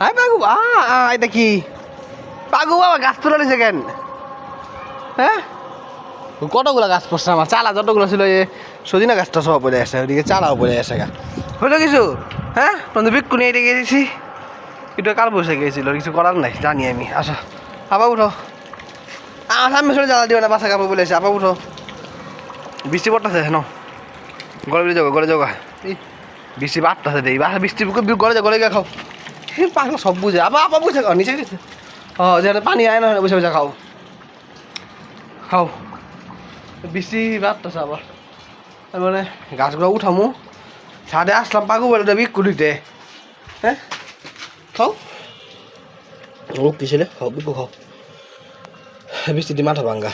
High পাগু এটা কি পাগু বাবা গাছ তোলা নিছে কেন? হ্যাঁ কতগুলো গাছ পড়ছে আমার, চালা যতগুলো ছিল এ সজিনা গাছটা সব পড়ে আসে, ওইদিকে চালাও পড়ে আসে গা হলো কিছু। হ্যাঁ বন্ধু বিক্ষু নিয়ে এটে গেছি, একটু কাল বসে গিয়েছিল, কিছু করার নাই জানি আমি। আচ্ছা আপা উঠো, আমার সামনে সরে জ্বালা দিও না, বাসা কাপড় বলে এসে আপা উঠো, বৃষ্টি পড়তেছে ন, গড়ে যাবো গড়ে যাবো। এই বৃষ্টি বাড়তেছে দেই বৃষ্টি গড়ে যা গড়ে গা খাও। পাগল সব বুঝে আপা আপা বুঝে খাও, নিচে গেছে যেন পানি আয় না বসে বসে খাও খাও। বৃষ্টি বাড়তেছে আবার, মানে গাছগুলো উঠামু, ছাদে আসলাম পাগু বলে বিক্ষু দিতে। হ্যাঁ খাও ও কি ছেলে, খাও বিক্ষু খাও। বৃষ্টিতে মাথা ভাঙ্গা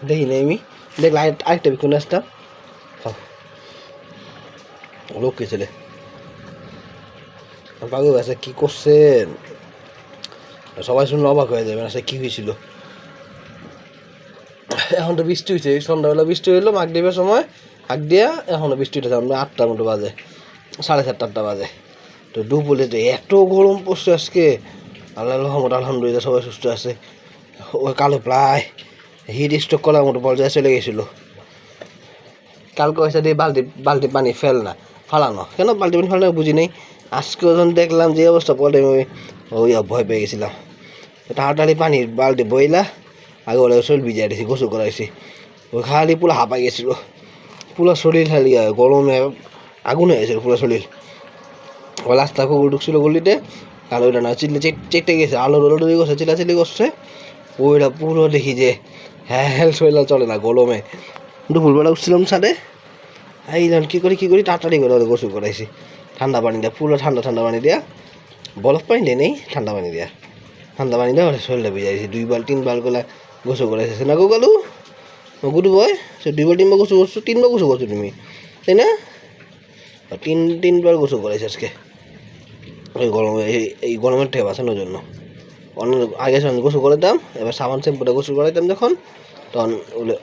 দেখি নাই আমি, দেখলে আরেকটা বিক্ষু নিয়ে আসতাম। খাও লোক কি ছেলে, পাগু আছে কি করছেন সবাই শুনলে অবাক হয়ে যাবে, আসলে কি হয়েছিল। এখন তো বৃষ্টি হয়েছে, সন্ধ্যাবেলা বৃষ্টি হইলো মাগরিবের সময়, হাক দিয়া এখনো বৃষ্টি উঠেছে, আমরা 8টার মতো বাজে, 7:30-8টা বাজে। তো দুপুরে তো এত গরম পড়ছে আজকে, আল্লাহ রহমত আলহামদুলিল্লাহ সবাই সুস্থ আছে। ওই কালো প্রায় হিট স্ট্রোক করার মতো পর্যায়ে চলে গেছিলো। কালকে হয়েছে দিয়ে বালতি পানি ফালানো কেন বালতি পানি ফালানো বুঝি নেই, আজকে যখন দেখলাম যে অবস্থা পরে ওই ভয় পেয়ে গেছিলাম। তাড়াতাড়ি পানির বালতি বইলা আগে ওরা শরীর ভিজিয়ে দিয়েছি, গোসল করাইছি। ওই খালি পুরো হাঁপাই গেছিলো, পুরো শরীর খালি গরমে আগুন হয়ে গেছিলো পুরো শরীর। ওই রাস্তা কুকুর ঢুকছিল গলিতে, আর ওইটা না চেটে গেছে, আলোর তৈরি করছে, চিলাচিলি করছে, ওইটা পুরো দেখি যে হ্যাঁ শরীর চলে না গরমে। দুপুরবেলা উঠছিলাম ছাদে, এইলাম কী করি তাড়াতাড়ি করে ওরা গোসল করাইছি ঠান্ডা পানি দেওয়া, পুরো ঠান্ডা পানি দেওয়া, বরফ পানি দিয়ে নেই ঠান্ডা পানি দেওয়া, ঠান্ডা পানি দেওয়া শরীরটা ভিজাইছি 2 বার 3 বার করে গোসল করাইছে না গো গালু গুডু বয়। সে 2 বার 3 বার গোসল করছো, 3 বার গোসল করছো তুমি তাই না? 3 বার গোসল করাইছে আজকে ওই গরমে, এই গরমের থেকে বাঁচানোর জন্য। অন্য আগে যখন গোসল করাইতাম, এবার সাবান শ্যাম্পুটা গোসল করাইতাম যখন, তখন ওগুলো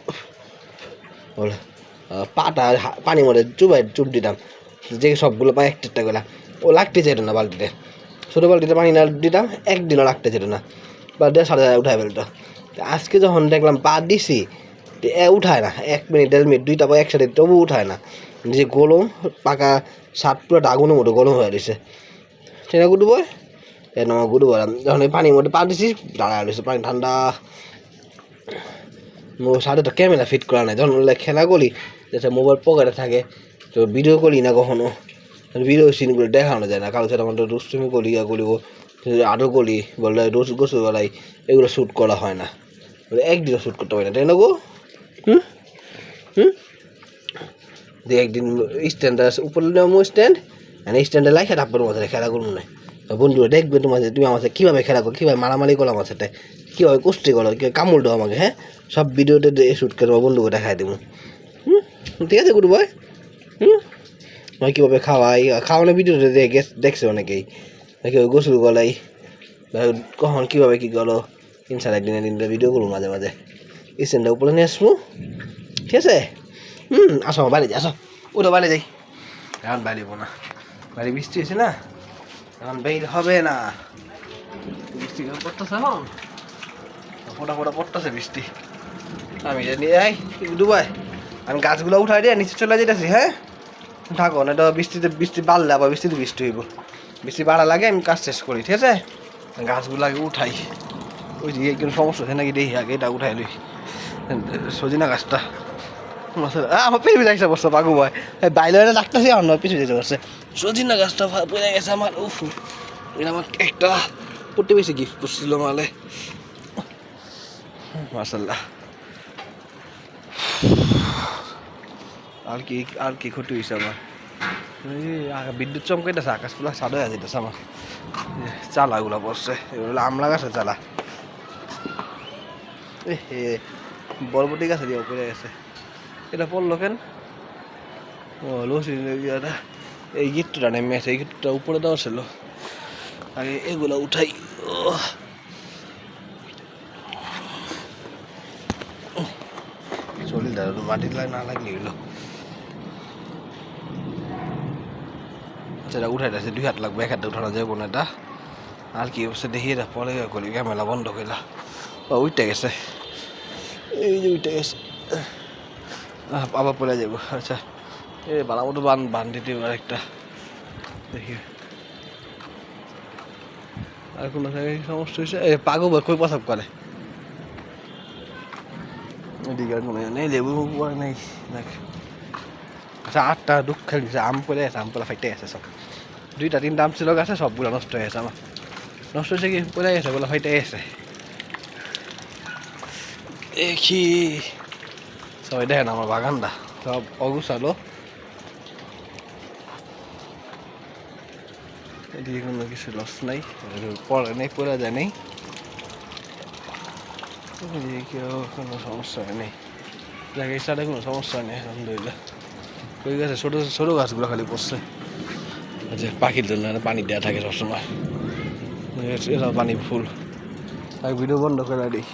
ওগুলো পাটা পানি মরে চুপ দিতাম, যে সবগুলো পা একটা করে ও লাগতে চাইতো না বালতিতে, ছোটো বালতিতে পানি না দিতাম একদিনও লাগতে চাইতো না, বালতিটা সাড়ে উঠায় ফেলতো। আজকে যখন দেখলাম পা দিছি উঠায় না, 1 মিনিট 1.5 মিনিট 2টা পা একসাথে তবু উঠায় না, যে গরম পাকা শার্ট পুরো আগুনের মতো গরম হয়ে দিছে। সেটা গুডু বয় এন গুডু বয় যখন এই পানির মধ্যে পা দিছি দাঁড়ায় রয়েছে, পানি ঠান্ডা। সাথে তো ক্যামেরা ফিট করা নাই, যখন খেলা করি যেটা মোবাইল পকেটে থাকে, তো ভিডিও করি না কখনো, ভিডিও সিনগুলো দেখানো যায় না, কারো সাথে আমাদের দুষ্টুমি করি আরও করি বললে রোজ গোসল বেলায় এগুলো শ্যুট করা হয় না, একদিনও শ্যুট করতে হয় না তাই না গো? যে একদিন স্ট্যান্ডটা উপরে নেবো স্ট্যান্ড, স্ট্যান্ডে লাইখে তারপর মাঝে খেলা করবো না, বন্ধুরা দেখবে তোমার তুমি আমার সাথে কীভাবে খেলা করো, কীভাবে মারামারি করো আমার সাথে, কীভাবে কুস্তি করো, কীভাবে কামড় দাও আমাকে, হ্যাঁ সব ভিডিওতে শ্যুট করে আমার বন্ধুকে দেখাই দেবো। ঠিক আছে গুরু ভাই। আমি কীভাবে খাওয়ানোর ভিডিওতে দেখছে অনেকেই, কেউ গোসল গলাই কখন কীভাবে কী করো, ইনশাল্লাহ দিনে ভিডিও করবো মাঝে মাঝে, স্ট্যান্ডটা উপরে নিয়ে আসবো। ঠিক আছে আসো বাইরে যাই, আসো ওটা বাইরে যাই, এখন বাইরেবো না, বাইরে বৃষ্টি হয়েছে না, এখন বের হবে না, বৃষ্টি পড়তেছে, এখন ফোটা পড়তেছে বৃষ্টি। আমি জানি যাই ডুবাই, আমি গাছগুলো উঠাই দিয়ে নিচে চলে যেতেছি। হ্যাঁ থাকো না, এটা বৃষ্টি বাড়লে আবার বৃষ্টি হইব, বৃষ্টি বাড়া লাগে আমি কাজ শেষ করি। ঠিক আছে গাছগুলো আগে উঠাই, ওই যে একজন সমস্যা হচ্ছে নাকি দেখি আগে এটা উঠাই লই, সজিনা গাছটা আমার পিছু যাইছে বসছে পাগু ভাই, বাইরে ডাকতেছি আমার পিছু যেতে পারছে, সজিনা গাছটা পড়ে গেছে আমার। উফ এটা আমার একটা প্রতিবেশী গিফট করছিল মালে, মাশাল্লাহ। আর কি ক্ষতি হয়েছে আমার, বিদ্যুৎ চমকাইতেছে, আকাশ পুরা সাদা হয়ে যেতেছে আমার, চালাগুলা পড়ছে, এগুলো আমলা গাছের চালা, বরবটি গাছে দিয়ে পড়ে গেছে, এটা পড়লো কেন? ও লসি এই গিটটা নেমে আছে, এই গিটটা উপরে দেওয়া ছিল, আগে এগুলো উঠাই। শরীর দাঁড়ানো মাটির লাগে না লাগলে এগুলো, আচ্ছা এটা উঠাই আছে, 2 হাত লাগবে, 1 হাতে উঠানো যাবে না এটা, আর কি অবস্থা দেখি এটা পরে করি ক্যামেরা বন্ধ করলা ও উঠে গেছে এই যে উঠে গেছে আবার পড়ে যাবো আচ্ছা এই ভালো মতো বান দিতে আরেকটা দেখি আর কোনো জায়গায় সমস্যা হয়েছে এই পাগো বা কই প্রসাব করে এদিকে আর কোনো নেই লেবু পরে নেই দেখ আচ্ছা 8টা দুঃখ খেয়ে দিচ্ছে আম পড়ে গেছে আম পড়া ফাইটে গেছে সব 2টা 3টা আম ছিল গাছে সবগুলো নষ্ট হয়ে গেছে আমার নষ্ট হয়েছে কি পড়ে গেছে ওগুলো ফাইটে গেছে দেখি সবাই দেখেন আমার বাগানটা সব অগুছালো এদিকে কোনো কিছু লস নাই পরে নেই পড়ে যায় নেই এদিকেও কোনো সমস্যা নেই দেখ এই সাইডে কোনো সমস্যা নেই আলহামদুলিল্লাহ ওই গাছে ছোটো ছোটো গাছগুলো খালি পড়ছে যে পাখির জন্য পানি দেওয়া থাকে সবসময় এরা পানি ফুল আর ভিডিও বন্ধ করে দিই